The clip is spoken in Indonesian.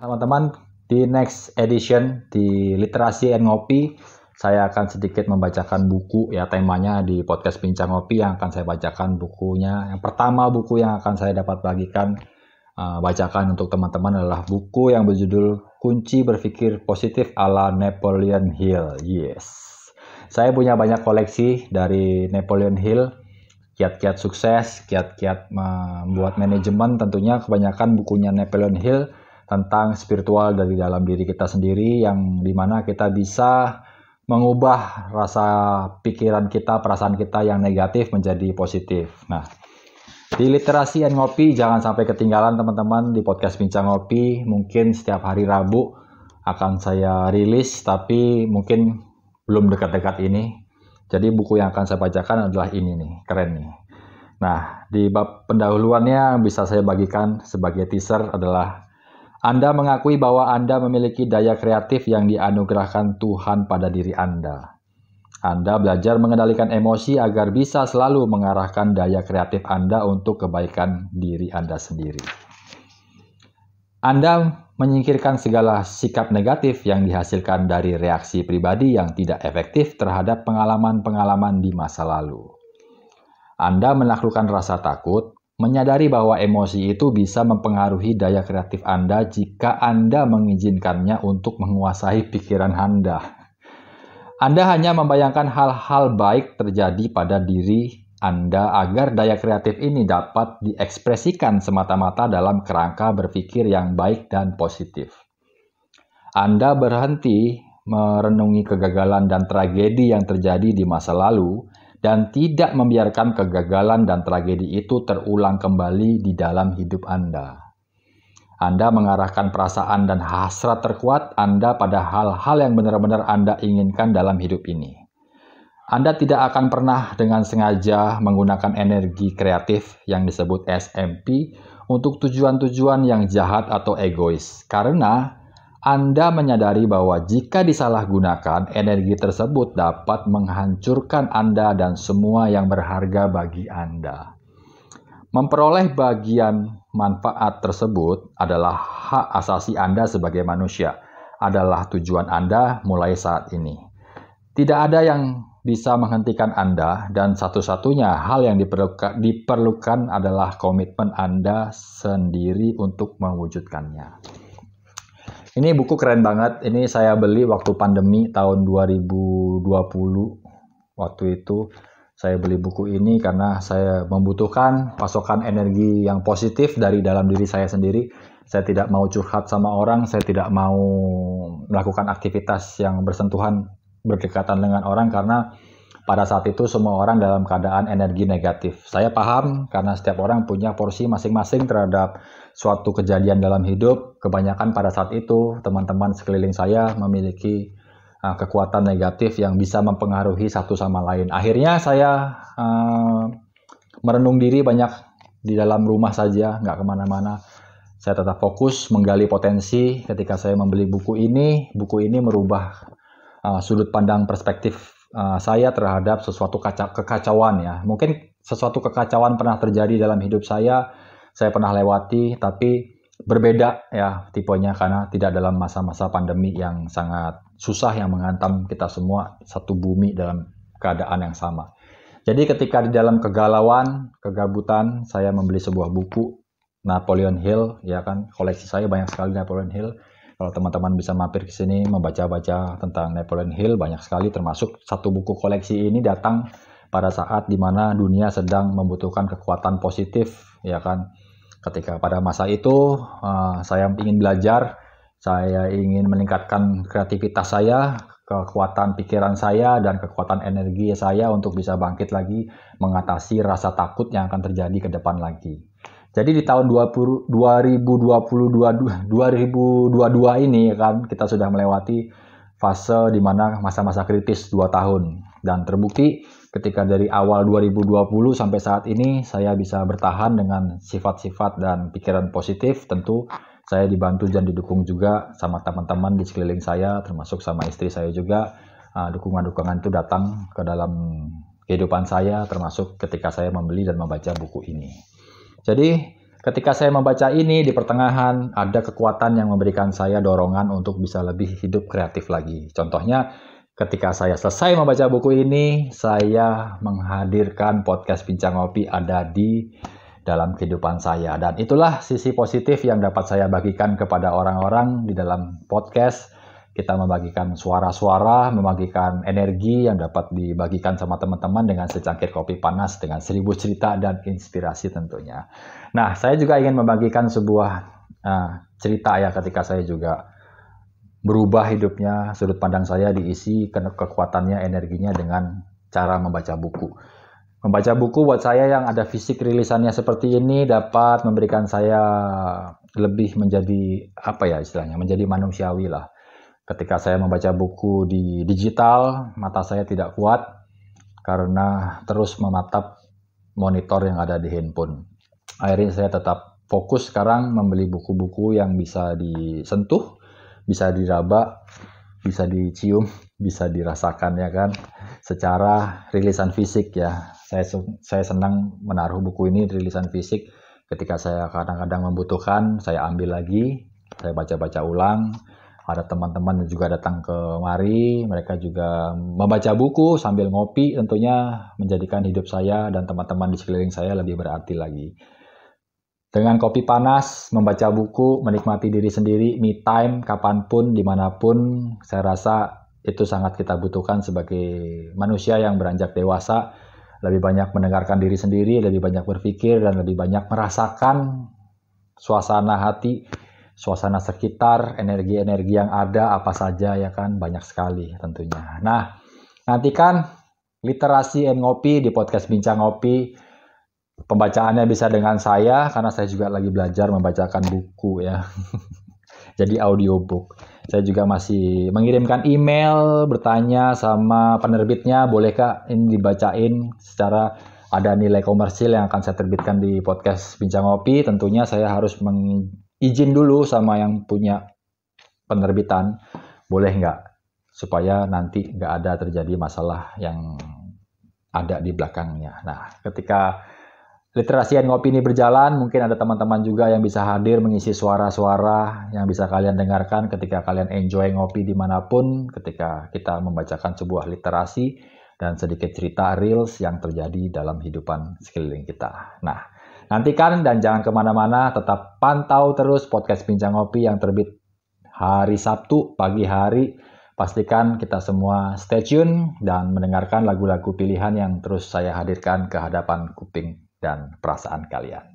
Teman-teman, di next edition di Literasi and Ngopi, saya akan sedikit membacakan buku ya, temanya di podcast Bincang Ngopi yang akan saya bacakan bukunya. Yang pertama buku yang akan saya dapat bacakan untuk teman-teman adalah buku yang berjudul Kunci Berpikir Positif ala Napoleon Hill. Yes. Saya punya banyak koleksi dari Napoleon Hill, kiat-kiat sukses, kiat-kiat membuat manajemen, tentunya kebanyakan bukunya Napoleon Hill tentang spiritual dari dalam diri kita sendiri, yang dimana kita bisa mengubah rasa pikiran kita, perasaan kita yang negatif menjadi positif. Nah, di Literasi and Ngopi jangan sampai ketinggalan teman-teman. Di podcast Bincang Ngopi mungkin setiap hari Rabu akan saya rilis, tapi mungkin belum dekat-dekat ini. Jadi buku yang akan saya bacakan adalah ini nih, keren nih. Nah, di bab pendahuluannya bisa saya bagikan sebagai teaser adalah: Anda mengakui bahwa Anda memiliki daya kreatif yang dianugerahkan Tuhan pada diri Anda. Anda belajar mengendalikan emosi agar bisa selalu mengarahkan daya kreatif Anda untuk kebaikan diri Anda sendiri. Anda menyingkirkan segala sikap negatif yang dihasilkan dari reaksi pribadi yang tidak efektif terhadap pengalaman-pengalaman di masa lalu. Anda menaklukkan rasa takut, menyadari bahwa emosi itu bisa mempengaruhi daya kreatif Anda jika Anda mengizinkannya untuk menguasai pikiran Anda. Anda hanya membayangkan hal-hal baik terjadi pada diri Anda agar daya kreatif ini dapat diekspresikan semata-mata dalam kerangka berpikir yang baik dan positif. Anda berhenti merenungi kegagalan dan tragedi yang terjadi di masa lalu dan tidak membiarkan kegagalan dan tragedi itu terulang kembali di dalam hidup Anda. Anda mengarahkan perasaan dan hasrat terkuat Anda pada hal-hal yang benar-benar Anda inginkan dalam hidup ini. Anda tidak akan pernah dengan sengaja menggunakan energi kreatif yang disebut SMP untuk tujuan-tujuan yang jahat atau egois, karena Anda menyadari bahwa jika disalahgunakan, energi tersebut dapat menghancurkan Anda dan semua yang berharga bagi Anda. Memperoleh bagian manfaat tersebut adalah hak asasi Anda sebagai manusia, adalah tujuan Anda mulai saat ini. Tidak ada yang bisa menghentikan Anda, dan satu-satunya hal yang diperlukan adalah komitmen Anda sendiri untuk mewujudkannya. Ini buku keren banget. Ini saya beli waktu pandemi tahun 2020. Waktu itu saya beli buku ini karena saya membutuhkan pasokan energi yang positif dari dalam diri saya sendiri. Saya tidak mau curhat sama orang, saya tidak mau melakukan aktivitas yang bersentuhan, berdekatan dengan orang, karena pada saat itu semua orang dalam keadaan energi negatif. Saya paham karena setiap orang punya porsi masing-masing terhadap suatu kejadian dalam hidup. Kebanyakan pada saat itu teman-teman sekeliling saya memiliki kekuatan negatif yang bisa mempengaruhi satu sama lain. Akhirnya saya merenung diri banyak di dalam rumah saja, nggak kemana-mana. Saya tetap fokus menggali potensi. Ketika saya membeli buku ini merubah sudut pandang perspektif saya terhadap sesuatu kekacauan ya. Mungkin sesuatu kekacauan pernah terjadi dalam hidup saya pernah lewati, tapi berbeda ya tipenya karena tidak dalam masa-masa pandemi yang sangat susah yang menghantam kita semua satu bumi dalam keadaan yang sama. Jadi ketika di dalam kegalauan, kegabutan, saya membeli sebuah buku Napoleon Hill, ya kan, koleksi saya banyak sekali Napoleon Hill. Kalau teman-teman bisa mampir ke sini membaca-baca tentang Napoleon Hill, banyak sekali, termasuk satu buku koleksi ini datang pada saat dimana dunia sedang membutuhkan kekuatan positif, ya kan. Ketika pada masa itu saya ingin belajar, saya ingin meningkatkan kreativitas saya, kekuatan pikiran saya, dan kekuatan energi saya untuk bisa bangkit lagi mengatasi rasa takut yang akan terjadi ke depan lagi. Jadi di tahun 2022 ini ya kan, kita sudah melewati fase di mana masa-masa kritis 2 tahun. Dan terbukti ketika dari awal 2020 sampai saat ini saya bisa bertahan dengan sifat-sifat dan pikiran positif. Tentu saya dibantu dan didukung juga sama teman-teman di sekeliling saya, termasuk sama istri saya juga. Dukungan-dukungan itu datang ke dalam kehidupan saya, termasuk ketika saya membeli dan membaca buku ini. Jadi ketika saya membaca ini di pertengahan, ada kekuatan yang memberikan saya dorongan untuk bisa lebih hidup kreatif lagi. Contohnya, ketika saya selesai membaca buku ini, saya menghadirkan podcast Bincang Ngopi ada di dalam kehidupan saya. Dan itulah sisi positif yang dapat saya bagikan kepada orang-orang di dalam podcast. Kita membagikan suara-suara, membagikan energi yang dapat dibagikan sama teman-teman dengan secangkir kopi panas, dengan 1000 cerita dan inspirasi tentunya. Nah, saya juga ingin membagikan sebuah cerita ya ketika saya juga berubah hidupnya, sudut pandang saya diisi kekuatannya, energinya dengan cara membaca buku. Membaca buku buat saya yang ada fisik rilisannya seperti ini dapat memberikan saya lebih menjadi menjadi manusiawi lah. Ketika saya membaca buku di digital, mata saya tidak kuat karena terus mematap monitor yang ada di handphone. Akhirnya saya tetap fokus sekarang membeli buku-buku yang bisa disentuh, bisa diraba, bisa dicium, bisa dirasakan ya kan, secara rilisan fisik ya. Saya senang menaruh buku ini rilisan fisik. Ketika saya kadang-kadang membutuhkan, saya ambil lagi, saya baca-baca ulang. Ada teman-teman yang juga datang kemari, mereka juga membaca buku sambil ngopi, tentunya menjadikan hidup saya dan teman-teman di sekeliling saya lebih berarti lagi. Dengan kopi panas, membaca buku, menikmati diri sendiri, me time, kapanpun, dimanapun, saya rasa itu sangat kita butuhkan sebagai manusia yang beranjak dewasa, lebih banyak mendengarkan diri sendiri, lebih banyak berpikir, dan lebih banyak merasakan suasana hati, suasana sekitar, energi-energi yang ada, apa saja ya kan, banyak sekali tentunya. Nah, nantikan literasi and ngopi di podcast Bincang Ngopi. Pembacaannya bisa dengan saya, karena saya juga lagi belajar membacakan buku ya. Jadi audiobook. Saya juga masih mengirimkan email, bertanya sama penerbitnya, bolehkah ini dibacain secara ada nilai komersil yang akan saya terbitkan di podcast Bincang Ngopi. Tentunya saya harus izin dulu sama yang punya penerbitan, boleh nggak, supaya nanti nggak ada terjadi masalah yang ada di belakangnya. Nah, ketika literasi and ngopi ini berjalan, mungkin ada teman-teman juga yang bisa hadir mengisi suara-suara yang bisa kalian dengarkan ketika kalian enjoy ngopi dimanapun, ketika kita membacakan sebuah literasi dan sedikit cerita reels yang terjadi dalam kehidupan sekeliling kita. Nah, nantikan dan jangan kemana-mana, tetap pantau terus podcast Bincang Ngopi yang terbit hari Sabtu pagi hari. Pastikan kita semua stay tune dan mendengarkan lagu-lagu pilihan yang terus saya hadirkan ke hadapan kuping dan perasaan kalian.